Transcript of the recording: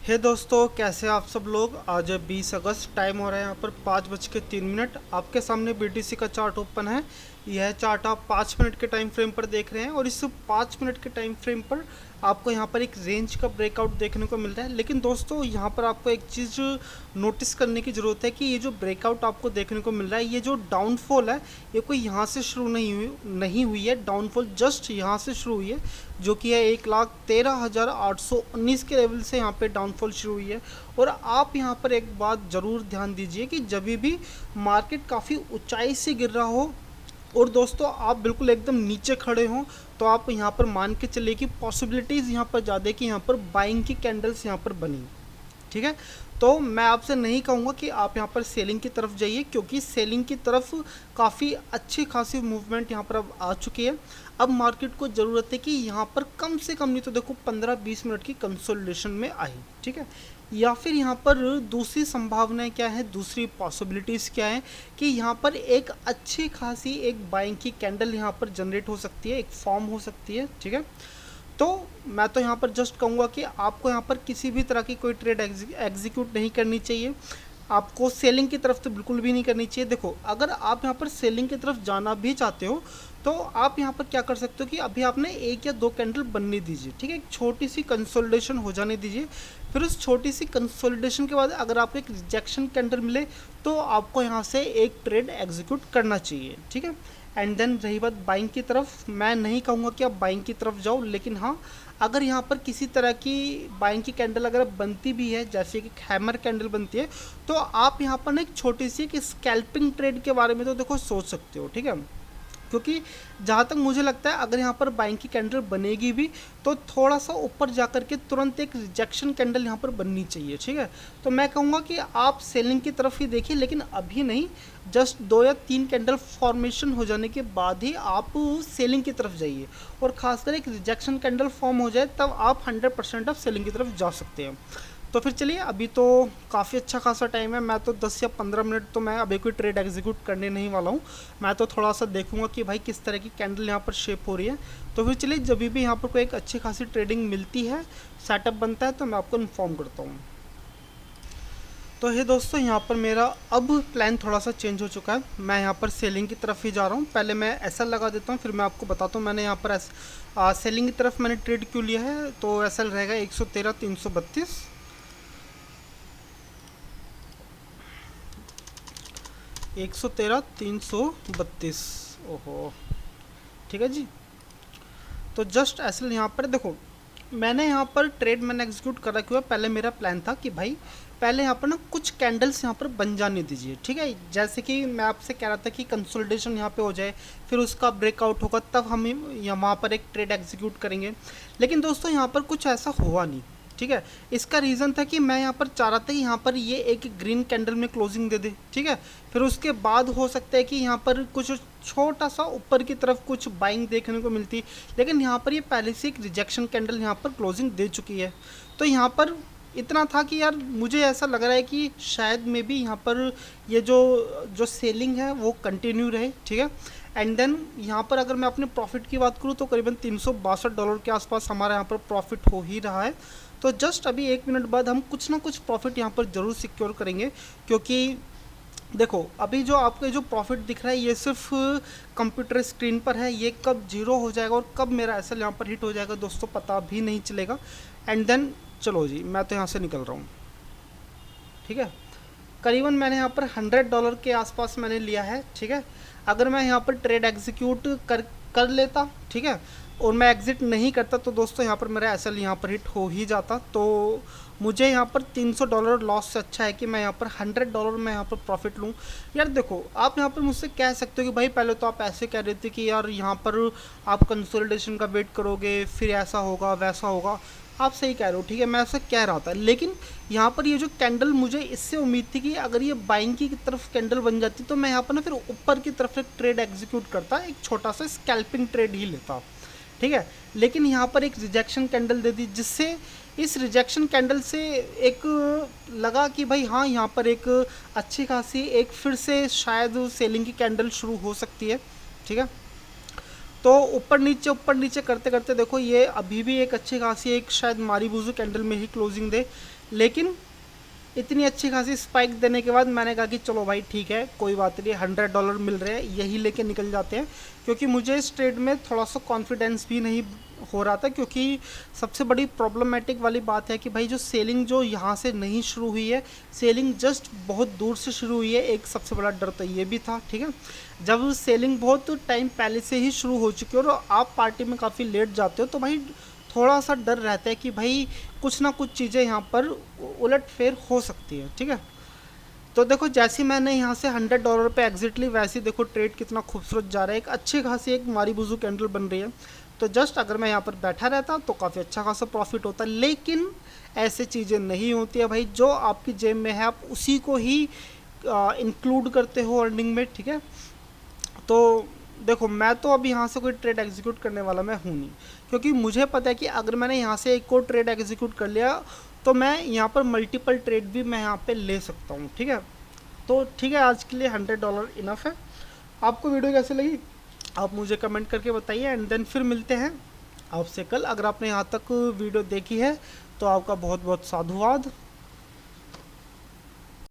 हे दोस्तों, कैसे आप सब लोग। आज 20 अगस्त, टाइम हो रहा है यहाँ पर 5:03। आपके सामने बीटीसी का चार्ट ओपन है। यह चार्ट आप 5 मिनट के टाइम फ्रेम पर देख रहे हैं और इस 5 मिनट के टाइम फ्रेम पर आपको यहाँ पर एक रेंज का ब्रेकआउट देखने को मिल रहा है। लेकिन दोस्तों, यहाँ पर आपको एक चीज़ नोटिस करने की ज़रूरत है कि ये जो ब्रेकआउट आपको देखने को मिल रहा है, ये जो डाउनफॉल है, ये कोई यहाँ से शुरू नहीं हुई है। डाउनफॉल जस्ट यहाँ से शुरू हुई है, जो कि है 1,13,819 के लेवल से यहाँ पे डाउनफॉल शुरू हुई है। और आप यहाँ पर एक बात ज़रूर ध्यान दीजिए कि जब भी मार्केट काफ़ी ऊंचाई से गिर रहा हो और दोस्तों आप बिल्कुल एकदम नीचे खड़े हों, तो आप यहाँ पर मान के चलिए कि पॉसिबिलिटीज़ यहाँ पर ज़्यादा है कि यहाँ पर बाइंग की कैंडल्स यहाँ पर बनी। ठीक है, तो मैं आपसे नहीं कहूँगा कि आप यहाँ पर सेलिंग की तरफ जाइए, क्योंकि सेलिंग की तरफ काफ़ी अच्छी खासी मूवमेंट यहाँ पर अब आ चुकी है। अब मार्केट को ज़रूरत है कि यहाँ पर कम से कम नहीं तो देखो 15-20 मिनट की कंसोलिडेशन में आए। ठीक है, या फिर यहाँ पर दूसरी संभावनाएं क्या है, दूसरी पॉसिबिलिटीज़ क्या है कि यहाँ पर एक अच्छी खासी एक बाइंग की कैंडल यहाँ पर जनरेट हो सकती है, एक फॉर्म हो सकती है। ठीक है, तो मैं तो यहाँ पर जस्ट कहूँगा कि आपको यहाँ पर किसी भी तरह की कोई ट्रेड एग्जीक्यूट नहीं करनी चाहिए। आपको सेलिंग की तरफ तो बिल्कुल भी नहीं करनी चाहिए। देखो, अगर आप यहाँ पर सेलिंग की तरफ जाना भी चाहते हो तो आप यहाँ पर क्या कर सकते हो कि अभी आपने एक या दो कैंडल बनने दीजिए। ठीक है, एक छोटी सी कंसोलिडेशन हो जाने दीजिए। फिर उस छोटी सी कंसोलिडेशन के बाद अगर आपको एक रिजेक्शन कैंडल मिले तो आपको यहाँ से एक ट्रेड एग्जीक्यूट करना चाहिए। ठीक है, एंड देन रही बात बाइंग की तरफ, मैं नहीं कहूँगा कि आप बाइंग की तरफ जाओ, लेकिन हाँ, अगर यहाँ पर किसी तरह की बाइंग की कैंडल अगर बनती भी है, जैसे कि हैमर कैंडल बनती है, तो आप यहाँ पर ना एक छोटी सी एक स्कैल्पिंग ट्रेड के बारे में तो देखो सोच सकते हो। ठीक है, क्योंकि जहाँ तक मुझे लगता है अगर यहाँ पर बाइंग की कैंडल बनेगी भी तो थोड़ा सा ऊपर जाकर के तुरंत एक रिजेक्शन कैंडल यहाँ पर बननी चाहिए। ठीक है, तो मैं कहूँगा कि आप सेलिंग की तरफ ही देखिए, लेकिन अभी नहीं। जस्ट 2 या 3 कैंडल फॉर्मेशन हो जाने के बाद ही आप सेलिंग की तरफ जाइए, और खासकर एक रिजेक्शन कैंडल फॉर्म हो जाए तब आप 100% आप सेलिंग की तरफ जा सकते हैं। तो फिर चलिए, अभी तो काफ़ी अच्छा खासा टाइम है। मैं तो 10 या 15 मिनट तो मैं अभी कोई ट्रेड एग्जीक्यूट करने नहीं वाला हूँ। मैं तो थोड़ा सा देखूंगा कि भाई किस तरह की कैंडल यहाँ पर शेप हो रही है। तो फिर चलिए, जब भी यहाँ पर कोई एक अच्छी खासी ट्रेडिंग मिलती है, सेटअप बनता है, तो मैं आपको इन्फॉर्म करता हूँ। तो ये दोस्तों, यहाँ पर मेरा अब प्लान थोड़ा सा चेंज हो चुका है। मैं यहाँ पर सेलिंग की तरफ ही जा रहा हूँ। पहले मैं ऐसा लगा देता हूँ, फिर मैं आपको बताता हूँ मैंने यहाँ पर सेलिंग की तरफ मैंने ट्रेड क्यों लिया है। तो ऐसा रहेगा 113,332, 113,332। ओहो, ठीक है जी। तो जस्ट ऐसे यहाँ पर देखो, मैंने यहाँ पर ट्रेड मैंने एग्जीक्यूट कर रखी हुआ है। पहले मेरा प्लान था कि भाई पहले यहाँ पर ना कुछ कैंडल्स यहाँ पर बन जाने दीजिए। ठीक है, जैसे कि मैं आपसे कह रहा था कि कंसोलिडेशन यहाँ पे हो जाए, फिर उसका ब्रेकआउट होगा, तब हम यहाँ वहाँ पर एक ट्रेड एग्जीक्यूट करेंगे। लेकिन दोस्तों, यहाँ पर कुछ ऐसा हुआ नहीं। ठीक है, इसका रीज़न था कि मैं यहाँ पर चाह रहा था कि यहाँ पर ये एक ग्रीन कैंडल में क्लोजिंग दे दे। ठीक है, फिर उसके बाद हो सकता है कि यहाँ पर कुछ छोटा सा ऊपर की तरफ कुछ बाइंग देखने को मिलती, लेकिन यहाँ पर ये पहले से एक रिजेक्शन कैंडल यहाँ पर क्लोजिंग दे चुकी है। तो यहाँ पर इतना था कि यार मुझे ऐसा लग रहा है कि शायद में भी यहाँ पर ये जो जो सेलिंग है वो कंटिन्यू रहे। ठीक है, एंड देन यहाँ पर अगर मैं अपने प्रॉफिट की बात करूँ तो करीबन $362 के आसपास हमारा यहाँ पर प्रॉफिट हो ही रहा है। तो जस्ट अभी 1 मिनट बाद हम कुछ ना कुछ प्रॉफिट यहाँ पर ज़रूर सिक्योर करेंगे, क्योंकि देखो अभी जो आपको जो प्रॉफिट दिख रहा है ये सिर्फ कंप्यूटर स्क्रीन पर है। ये कब जीरो हो जाएगा और कब मेरा एसएल यहाँ पर हिट हो जाएगा दोस्तों पता भी नहीं चलेगा। एंड देन चलो जी, मैं तो यहाँ से निकल रहा हूँ। ठीक है, करीबन मैंने यहाँ पर $100 के आसपास मैंने लिया है। ठीक है, अगर मैं यहाँ पर ट्रेड एग्जीक्यूट कर कर लेता, ठीक है, और मैं एग्जिट नहीं करता तो दोस्तों यहाँ पर मेरा एसएल यहाँ पर हिट हो ही जाता। तो मुझे यहाँ पर $300 लॉस से अच्छा है कि मैं यहाँ पर $100 में यहाँ पर प्रॉफिट लूँ। यार देखो, आप यहाँ पर मुझसे कह सकते हो कि भाई पहले तो आप ऐसे कह रहे थे कि यार यहाँ पर आप कंसोलिडेशन का वेट करोगे, फिर ऐसा होगा वैसा होगा। आप सही कह रहे हो, ठीक है, मैं ऐसा कह रहा था, लेकिन यहाँ पर ये जो कैंडल, मुझे इससे उम्मीद थी कि अगर ये बाइंग की तरफ कैंडल बन जाती तो मैं यहाँ पर ना फिर ऊपर की तरफ एक ट्रेड एग्जीक्यूट करता, एक छोटा सा स्कैल्पिंग ट्रेड ही लेता। ठीक है, लेकिन यहाँ पर एक रिजेक्शन कैंडल दे दी, जिससे इस रिजेक्शन कैंडल से एक लगा कि भाई हाँ, यहाँ पर एक अच्छी खासी एक फिर से शायद सेलिंग की कैंडल शुरू हो सकती है। ठीक है, तो ऊपर नीचे करते करते देखो ये अभी भी एक अच्छी खासी एक शायद मारीबुजू कैंडल में ही क्लोजिंग दे, लेकिन इतनी अच्छी खासी स्पाइक देने के बाद मैंने कहा कि चलो भाई ठीक है, कोई बात नहीं, $100 मिल रहे हैं, यही लेके निकल जाते हैं। क्योंकि मुझे इस ट्रेड में थोड़ा सा कॉन्फिडेंस भी नहीं हो रहा था, क्योंकि सबसे बड़ी प्रॉब्लमेटिक वाली बात है कि भाई जो सेलिंग जो यहाँ से नहीं शुरू हुई है, सेलिंग जस्ट बहुत दूर से शुरू हुई है। एक सबसे बड़ा डर तो ये भी था, ठीक है, जब सेलिंग बहुत टाइम पहले से ही शुरू हो चुकी है और आप पार्टी में काफ़ी लेट जाते हो, तो भाई थोड़ा सा डर रहता है कि भाई कुछ ना कुछ चीज़ें यहाँ पर उलट फेर हो सकती है, ठीक है। तो देखो जैसे ही मैंने यहाँ से $100 पे एग्जिट ली, वैसे ही देखो ट्रेड कितना खूबसूरत जा रहा है, एक अच्छी खासी एक मारीबुजू कैंडल बन रही है। तो जस्ट अगर मैं यहाँ पर बैठा रहता तो काफ़ी अच्छा खासा प्रॉफिट होता, लेकिन ऐसे चीज़ें नहीं होती है भाई। जो आपकी जेब में है आप उसी को ही इंक्लूड करते हो अर्निंग में, ठीक है। तो देखो मैं तो अभी यहाँ से कोई ट्रेड एग्जीक्यूट करने वाला मैं हूँ नहीं, क्योंकि मुझे पता है कि अगर मैंने यहाँ से एक और ट्रेड एग्जीक्यूट कर लिया तो मैं यहाँ पर मल्टीपल ट्रेड भी मैं यहाँ पे ले सकता हूँ, ठीक है। तो ठीक है, आज के लिए $100 इनफ है। आपको वीडियो कैसे लगी आप मुझे कमेंट करके बताइए, एंड देन फिर मिलते हैं आपसे कल। अगर आपने यहाँ तक वीडियो देखी है तो आपका बहुत बहुत साधुवाद।